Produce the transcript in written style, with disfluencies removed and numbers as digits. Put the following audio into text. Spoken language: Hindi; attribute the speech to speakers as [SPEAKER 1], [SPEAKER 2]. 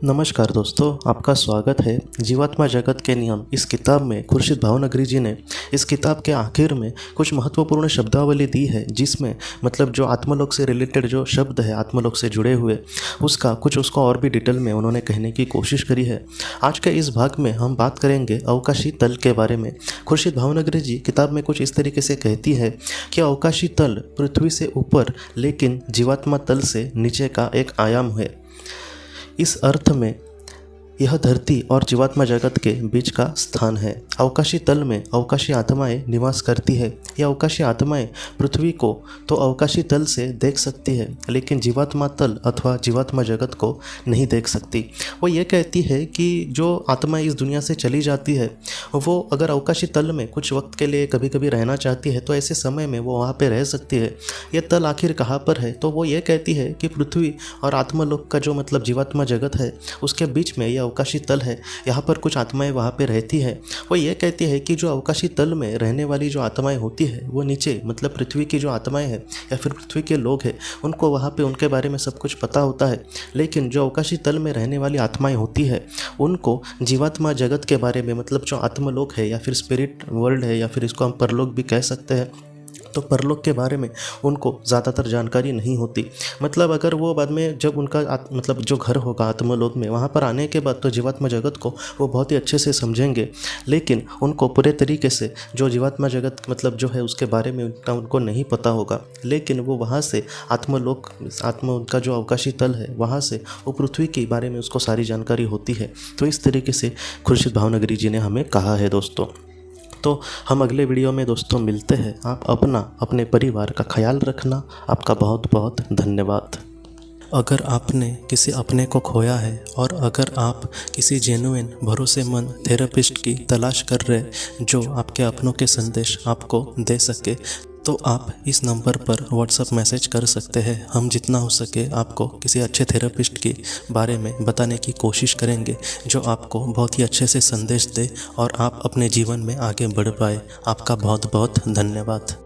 [SPEAKER 1] नमस्कार दोस्तों, आपका स्वागत है जीवात्मा जगत के नियम इस किताब में। खुर्शीद भावनगरी जी ने इस किताब के आखिर में कुछ महत्वपूर्ण शब्दावली दी है, जिसमें मतलब जो आत्मलोक से रिलेटेड जो शब्द है, आत्मलोक से जुड़े हुए, उसको और भी डिटेल में उन्होंने कहने की कोशिश करी है। आज के इस भाग में हम बात करेंगे अवकाशी तल के बारे में। खुर्शीद भावनगरी जी किताब में कुछ इस तरीके से कहती है कि अवकाशी तल पृथ्वी से ऊपर लेकिन जीवात्मा तल से नीचे का एक आयाम है। इस अर्थ में यह धरती और जीवात्मा जगत के बीच का स्थान है। अवकाशी तल में अवकाशी आत्माएं निवास करती है। यह अवकाशी आत्माएं पृथ्वी को तो अवकाशी तल से देख सकती है, लेकिन जीवात्मा तल अथवा जीवात्मा जगत को नहीं देख सकती। वो ये कहती है कि जो आत्मा इस दुनिया से चली जाती है, वो अगर अवकाशी तल में कुछ वक्त के लिए कभी कभी रहना चाहती है तो ऐसे समय में वो वहाँ पर रह सकती है। ये तल आखिर कहाँ पर है? तो वो ये कहती है कि पृथ्वी और आत्मलोक का जो मतलब जीवात्मा जगत है, उसके बीच में यह अवकाशी तल है। यहाँ पर कुछ आत्माएं वहाँ पे रहती है। वो ये कहती है कि जो अवकाशी तल में रहने वाली जो आत्माएं होती है, वो नीचे मतलब पृथ्वी की जो आत्माएं हैं या फिर पृथ्वी के लोग हैं, उनको वहाँ पे उनके बारे में सब कुछ पता होता है। लेकिन जो अवकाशी तल में रहने वाली आत्माएं होती है, उनको जीवात्मा जगत के बारे में, मतलब जो आत्मलोक है या फिर स्पिरिट वर्ल्ड है या फिर इसको हम परलोक भी कह सकते हैं, तो परलोक के बारे में उनको ज़्यादातर जानकारी नहीं होती। मतलब अगर वो बाद में जब उनका मतलब जो घर होगा आत्मलोक में, वहाँ पर आने के बाद तो जीवात्मा जगत को वो बहुत ही अच्छे से समझेंगे, लेकिन उनको पूरे तरीके से जो जीवात्मा जगत मतलब जो है उसके बारे में उनको नहीं पता होगा। लेकिन वो वहाँ से आत्मलोक उनका जो अवकाशी तल है, वहाँ से वो पृथ्वी के बारे में उसको सारी जानकारी होती है। तो इस तरीके से खुर्शीद भावनगरी जी ने हमें कहा है दोस्तों। तो हम अगले वीडियो में दोस्तों मिलते हैं। आप अपने परिवार का ख्याल रखना। आपका बहुत बहुत धन्यवाद। अगर आपने किसी अपने को खोया है और अगर आप किसी जेन्युइन भरोसेमंद थेरेपिस्ट की तलाश कर रहे जो आपके अपनों के संदेश आपको दे सके, तो आप इस नंबर पर व्हाट्सएप मैसेज कर सकते हैं। हम जितना हो सके आपको किसी अच्छे थेरेपिस्ट के बारे में बताने की कोशिश करेंगे, जो आपको बहुत ही अच्छे से संदेश दे और आप अपने जीवन में आगे बढ़ पाए। आपका बहुत बहुत धन्यवाद।